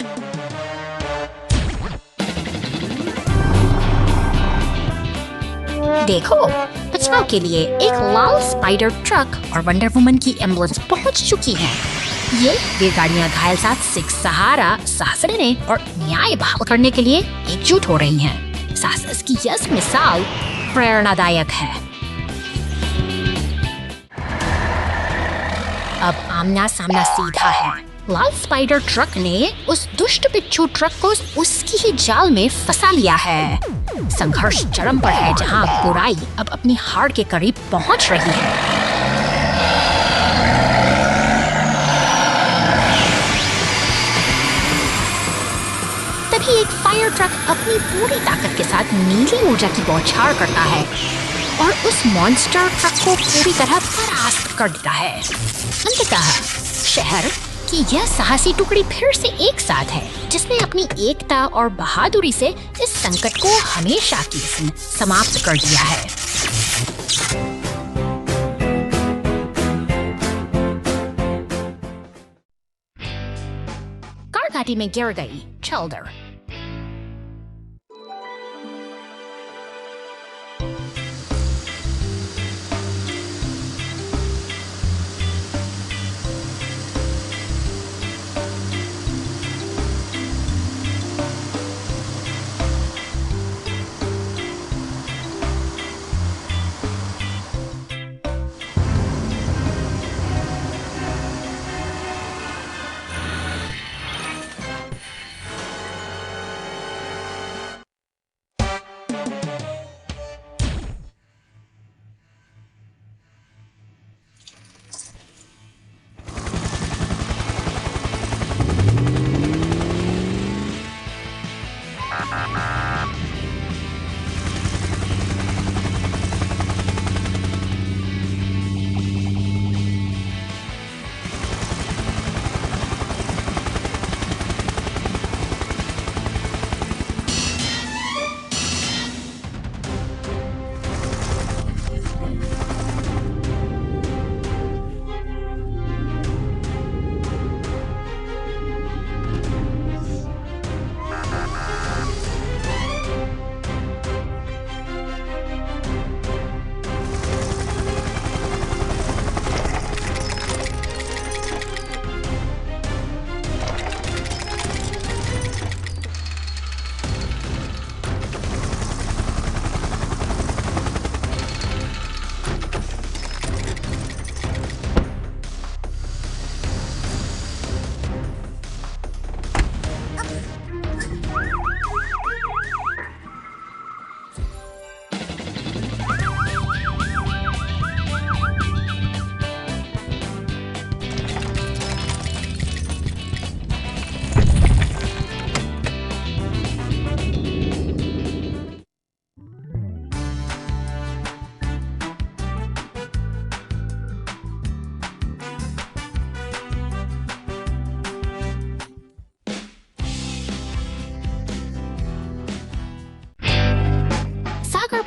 देखो, बचाव के लिए एक लाल स्पाइडर ट्रक और वंडर वुमन की एम्बुलेंस पहुंच चुकी है। ये गाड़ियां घायल साथ सिख सहारा साहस देने और न्याय बहाल करने के लिए एकजुट हो रही हैं। साहस की यह मिसाल प्रेरणादायक है। अब आमना सामना सीधा है। लाल स्पाइडर ट्रक ने उस दुष्ट बिच्छू ट्रक को उसकी ही जाल में फंसा लिया है। संघर्ष चरम पर है, जहां बुराई अब अपनी हार के करीब पहुंच रही है। तभी एक फायर ट्रक अपनी पूरी ताकत के साथ नीली ऊर्जा की बौछार करता है और उस मॉन्स्टर ट्रक को पूरी तरह परास्त कर देता है। अंततः शहर कि यह साहसी टुकड़ी फिर से एक साथ है, जिसने अपनी एकता और बहादुरी से इस संकट को हमेशा की समाप्त कर दिया है। कार घाटी में गिर गई। चल्डर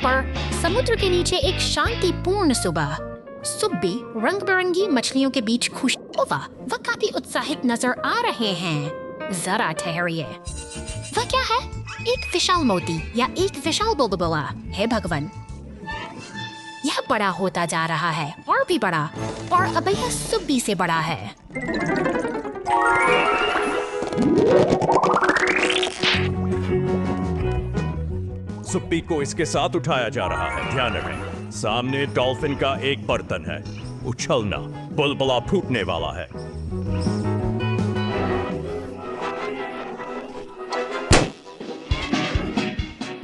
पर समुद्र के नीचे एक शांतिपूर्ण सुबह। सुब्बी रंग बिरंगी मछलियों के बीच खुश वह काफी उत्साहित नजर आ रहे हैं। जरा ठहरिए, वह क्या है? एक विशाल मोती या एक विशाल बुलबुला है भगवान। यह बड़ा होता जा रहा है और भी बड़ा, और अब यह सुब्बी से बड़ा है। सुब्बी को इसके साथ उठाया जा रहा है। ध्यान रखें, सामने डॉल्फिन का एक बर्तन है। उछलना, बुलबुला फूटने वाला है।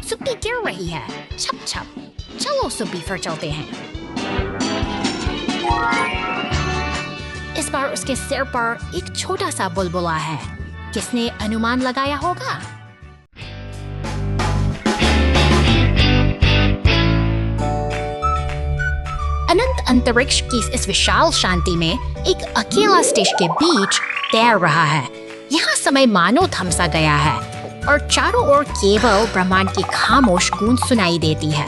सुब्बी गिर रही है। छप छप, चलो सुब्बी फिर चलते हैं। इस बार उसके सिर पर एक छोटा सा बुलबुला है। किसने अनुमान लगाया होगा? अनंत अंतरिक्ष की इस विशाल शांति में एक अकेला स्टेशन के बीच तैर रहा है। यहाँ समय मानो थम सा गया है और चारों ओर केवल ब्रह्मांड की खामोश गूंज सुनाई देती है।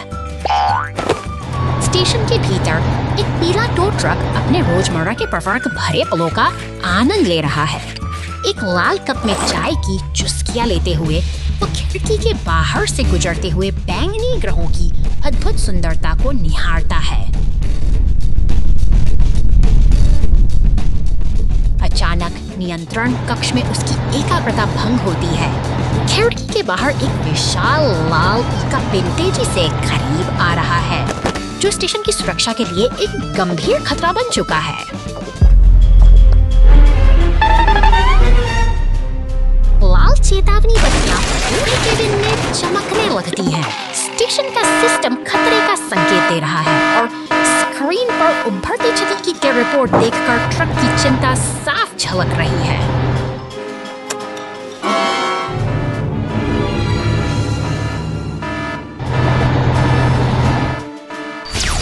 स्टेशन के भीतर एक पीला टो ट्रक अपने रोजमर्रा के प्रवर्ग भरे पलों का आनंद ले रहा है। एक लाल कप में चाय की चुस्कियां लेते हुए वो खिड़की के बाहर से गुजरते हुए बैंगनी ग्रहों की अद्भुत सुंदरता को निहारता है। अचानक नियंत्रण कक्ष में उसकी एकाग्रता भंग होती है। खिड़की के बाहर एक विशाल लाल पिकअप तेजी से करीब आ रहा है, जो स्टेशन की सुरक्षा के लिए एक गंभीर खतरा बन चुका है। लाल चेतावनी बत्तियां पूरे केबिन में चमकने लगती हैं। स्टेशन का सिस्टम खतरे का संकेत दे रहा है और स्क्रीन पर उभरती छवि की रिपोर्ट देखकर ट्रक की चिंता साफ झलक रही है।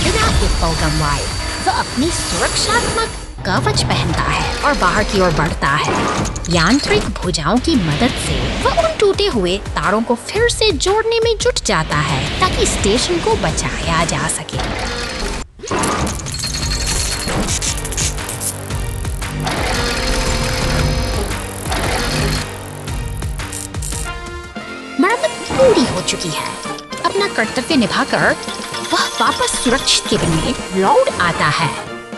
बिना एक पल गंवाए वह अपनी सुरक्षात्मक कवच पहनता है और बाहर की ओर बढ़ता है। यांत्रिक भुजाओं की मदद से वह उन टूटे हुए तारों को फिर से जोड़ने में जुट जाता है ताकि स्टेशन को बचाया जा सके। चुकी है। अपना कर्तव्य निभाकर वह वापस सुरक्षित केबिन में लौट आता है।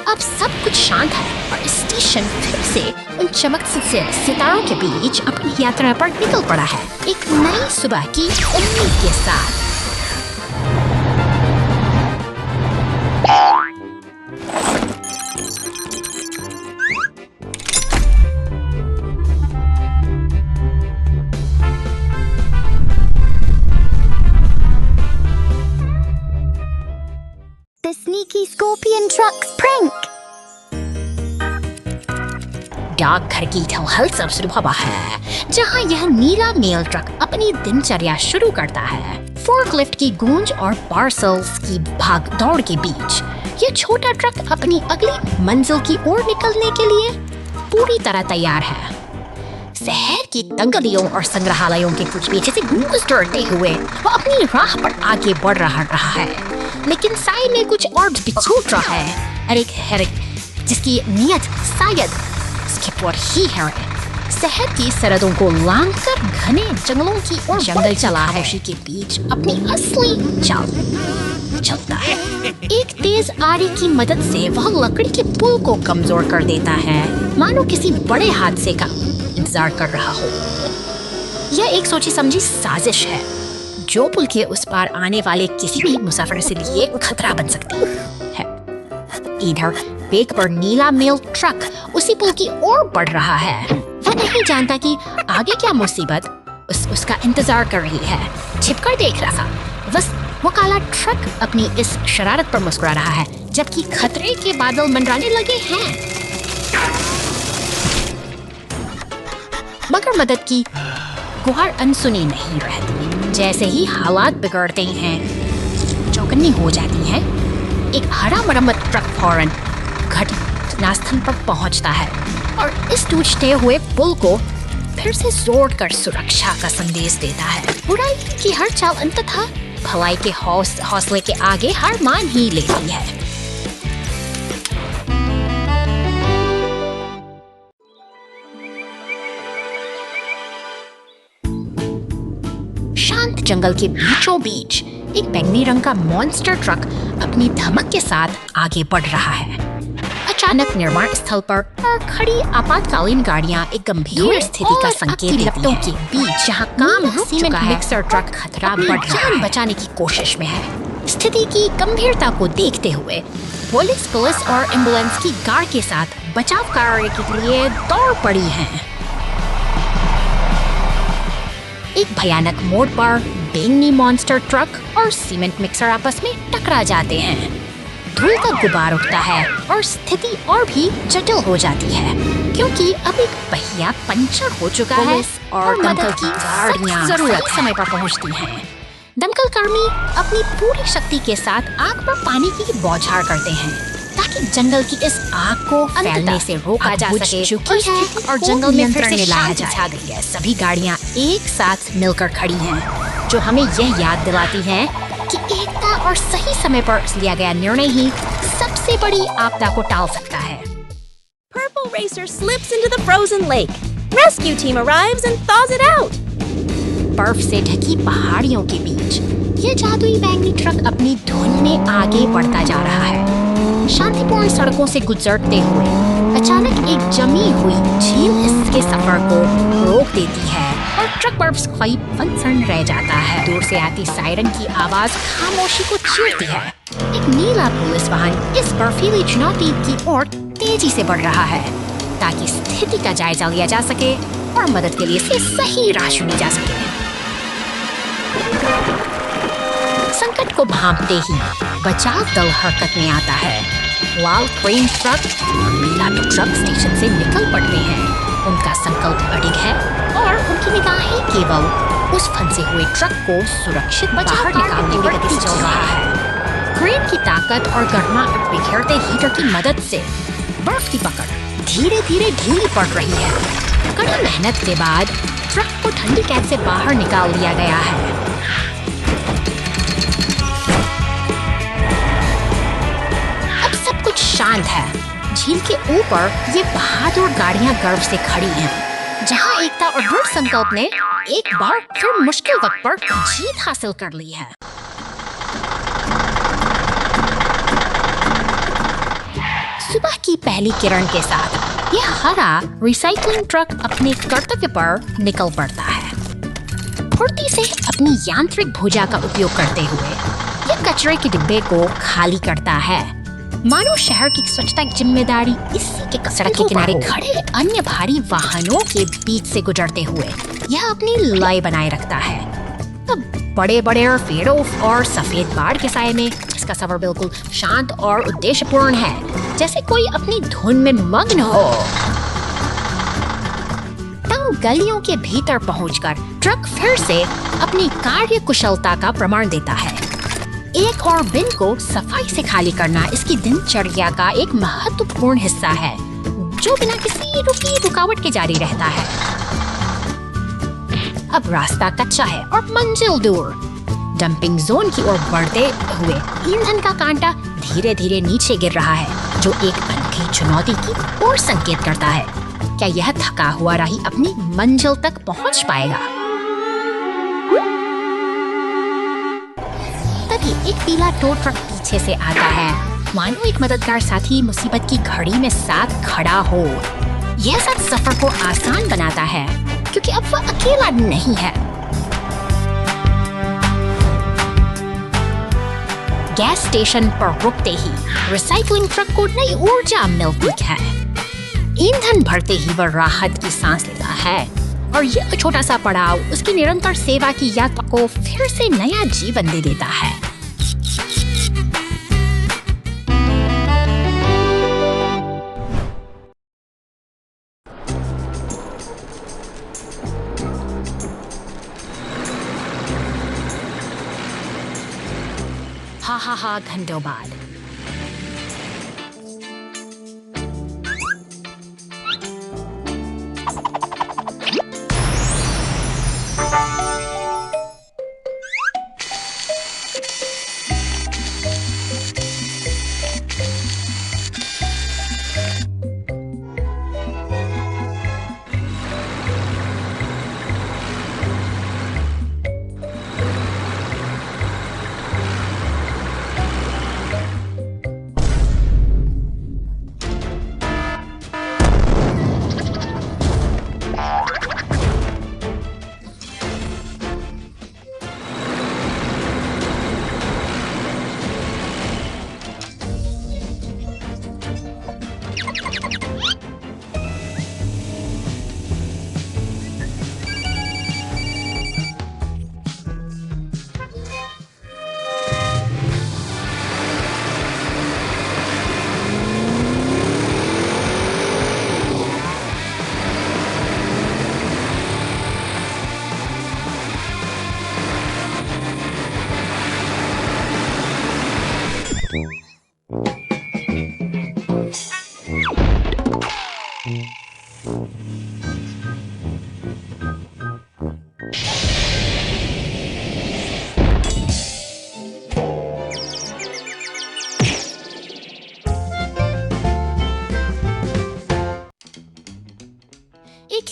अब सब कुछ शांत है और स्टेशन फिर से उन चमकते से सितारों के बीच अपनी यात्रा पर निकल पड़ा है, एक नई सुबह की उम्मीद के साथ। The sneaky scorpion truck's prank. डाकघर की हलचल शुरू हुआ है, जहां यह नीला मेल ट्रक अपनी दिनचर्या शुरू करता है। फोर्कलिफ्ट की गूंज और पार्सल्स की भाग दौड़ के बीच यह छोटा ट्रक अपनी अगली मंजिल की ओर निकलने के लिए पूरी तरह तैयार है। शहर की दंगलियों और संग्रहालयों के कुछ पीछे से गुजरते हुए वो अपनी राह पर आगे बढ़ रहा है, लेकिन साई में कुछ और भी छूट रहा है। एरिक जिसकी नियत शायद स्किपर ही है, शहर की सरहदों को लांघकर घने जंगलों की ओर जंगल चला है, उसी के बीच अपनी असली चाल चलता है। एक तेज आरी की मदद से वह लकड़ी के पुल को कमजोर कर देता है, मानो किसी बड़े हादसे का इंतजार कर रहा हो। यह एक सोची समझी साजिश है जो पुल के उस पार आने वाले किसी भी मुसाफिर से लिए खतरा बन सकती है। इधर वेग पर नीला मेल ट्रक उसी पुल की ओर बढ़ रहा है। वह नहीं जानता कि आगे क्या मुसीबत उसका इंतजार कर रही है। छिपकर देख रहा था, बस वो काला ट्रक अपनी इस शरारत पर मुस्कुरा रहा है, जबकि खतरे के बादल मंडराने लगे हैं। मगर मदद की गुहार अनसुनी नहीं रहती। जैसे ही हालात बिगड़ते हैं, चौकन्नी हो जाती है, एक हरा मरम्मत ट्रक फौरन घटनास्थल पर पहुंचता है और इस टूटते हुए पुल को फिर से जोड़कर सुरक्षा का संदेश देता है। बुराई की हर चाल अंततः भलाई के हौसले के आगे हार मान ही लेती है। शांत जंगल के बीचों बीच एक बैंगनी रंग का मॉन्स्टर ट्रक अपनी धमक के साथ आगे बढ़ रहा है। अचानक निर्माण स्थल पर खड़ी आपातकालीन गाड़ियां एक गंभीर स्थिति का संकेत देती हैं। के बीच जहां काम रुक चुका है, मिक्सर ट्रक खतरा बढ़ रहा है, बचाने की कोशिश में है। स्थिति की गंभीरता को देखते हुए पुलिस और एम्बुलेंस की गाड़ के साथ बचाव कार्य के लिए दौड़ पड़ी है। एक भयानक मोड़ पर बैंगनी मॉन्स्टर ट्रक और सीमेंट मिक्सर आपस में टकरा जाते हैं। धूल का गुबार उठता है और स्थिति और भी जटिल हो जाती है, क्योंकि अब एक पहिया पंचर हो चुका है और दमकल की गाड़ियां जरूरत समय पर पहुंचती हैं। दमकल कर्मी अपनी पूरी शक्ति के साथ आग पर पानी की बौछार करते हैं ताकि जंगल की इस आग को फैलने से रोका जा सके। चुकी है और जंगल में फिर से शांति छा गई है। सभी गाड़ियां एक साथ मिलकर खड़ी हैं, जो हमें यह याद दिलाती है कि एकता और सही समय पर लिया गया निर्णय ही सबसे बड़ी आपदा को टाल सकता है। Purple Racer slips into the frozen lake. Rescue team arrives and thaws it out. बर्फ से ढकी पहाड़ियों के बीच ये जादुई बैंगनी ट्रक अपनी धुन में आगे बढ़ता जा रहा है। शांतिपूर्ण सड़कों से गुजरते हुए अचानक एक जमी हुई झील इसके सफर को रोक देती है और ट्रक बर्फ से फंसन रह जाता है। दूर से आती सायरन की आवाज खामोशी को चीरती है। एक नीला पुलिस वाहन इस बर्फीली चुनौती की ओर तेजी से बढ़ रहा है ताकि स्थिति का जायजा लिया जा सके और मदद के लिए सही राह चुनी जा सके। संकट को भांपते ही बचाव दल हरकत में आता है। लाल क्रेन ट्रक और पीला ट्रक स्टेशन से निकल पड़ते हैं। उनका संकल्प अडिग है और उनकी निगाहें केवल उस फंसे हुए ट्रक को सुरक्षित बाहर निकालने पर गति चल रहा है। क्रेन की ताकत और गर्माहट बिखेरते हीटर की मदद से बर्फ की पकड़ धीरे धीरे ढीली पड़ रही है। कड़ी मेहनत के बाद ट्रक को ठंडी कैद से बाहर निकाल दिया गया है। अब सब कुछ शांत है। झील के ऊपर ये बहादुर गाड़ियां गर्व से खड़ी हैं, जहां एकता और दृढ़ संकल्प ने एक बार फिर मुश्किल वक्त पर जीत हासिल कर ली है। सुबह की पहली किरण के साथ यह हरा रिसाइकलिंग ट्रक अपने कर्तव्य पर निकल पड़ता है। फुर्ती से अपनी यांत्रिक भुजा का उपयोग करते हुए यह कचरे के डिब्बे को खाली करता है। मानो शहर की स्वच्छता की जिम्मेदारी इसी के सड़क के किनारे खड़े अन्य भारी वाहनों के बीच से गुजरते हुए यह अपनी लय बनाए रखता है। अब बड़े बड़े पेड़ों और सफेद बाड़ के साए में इसका सफर बिल्कुल शांत और उद्देश्यपूर्ण है, जैसे कोई अपनी धुन में मग्न हो। तंग गलियों के भीतर पहुंचकर ट्रक फिर से अपनी कार्य कुशलता का प्रमाण देता है। एक और बिन को सफाई से खाली करना इसकी दिनचर्या का एक महत्वपूर्ण हिस्सा है, जो बिना किसी रुकावट के जारी रहता है। अब रास्ता कच्चा है और मंजिल दूर। डंपिंग जोन की ओर बढ़ते हुए ईंधन का कांटा धीरे धीरे नीचे गिर रहा है, जो एक अनोखी चुनौती की ओर संकेत करता है। क्या यह थका हुआ राही अपनी मंजिल तक पहुंच पाएगा? तभी एक पीला टो ट्रक पीछे से आता है, मानो एक मददगार साथी मुसीबत की घड़ी में साथ खड़ा हो। यह साथ सफर को आसान बनाता है, क्योंकि अब वह अकेला नहीं है। गैस स्टेशन पर रुकते ही रिसाइकलिंग ट्रक को नई ऊर्जा मिलती है। ईंधन भरते ही वह राहत की सांस लेता है और यह छोटा सा पड़ाव उसकी निरंतर सेवा की यात्रा को फिर से नया जीवन दे देता है। हा घंटों बाद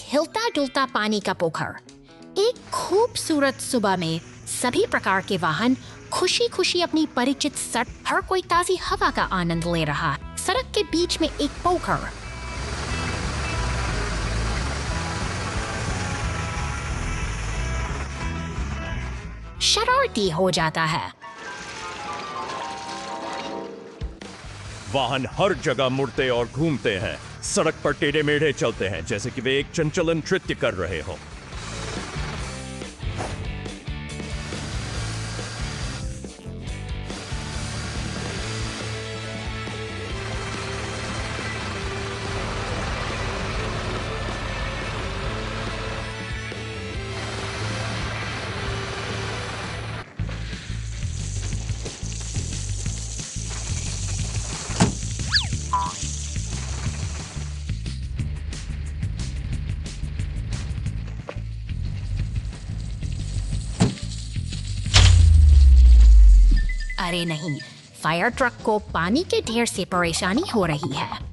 हिलता डुलता पानी का पोखर। एक खूबसूरत सुबह में सभी प्रकार के वाहन खुशी खुशी अपनी परिचित सड़क, हर कोई ताजी हवा का आनंद ले रहा। सड़क के बीच में एक पोखर। शरारती हो जाता है। वाहन हर जगह मुड़ते और घूमते हैं, सड़क पर टेढ़े मेढ़े चलते हैं, जैसे कि वे एक चंचल नृत्य कर रहे हो। अरे नहीं, फायर ट्रक को पानी के ढेर से परेशानी हो रही है।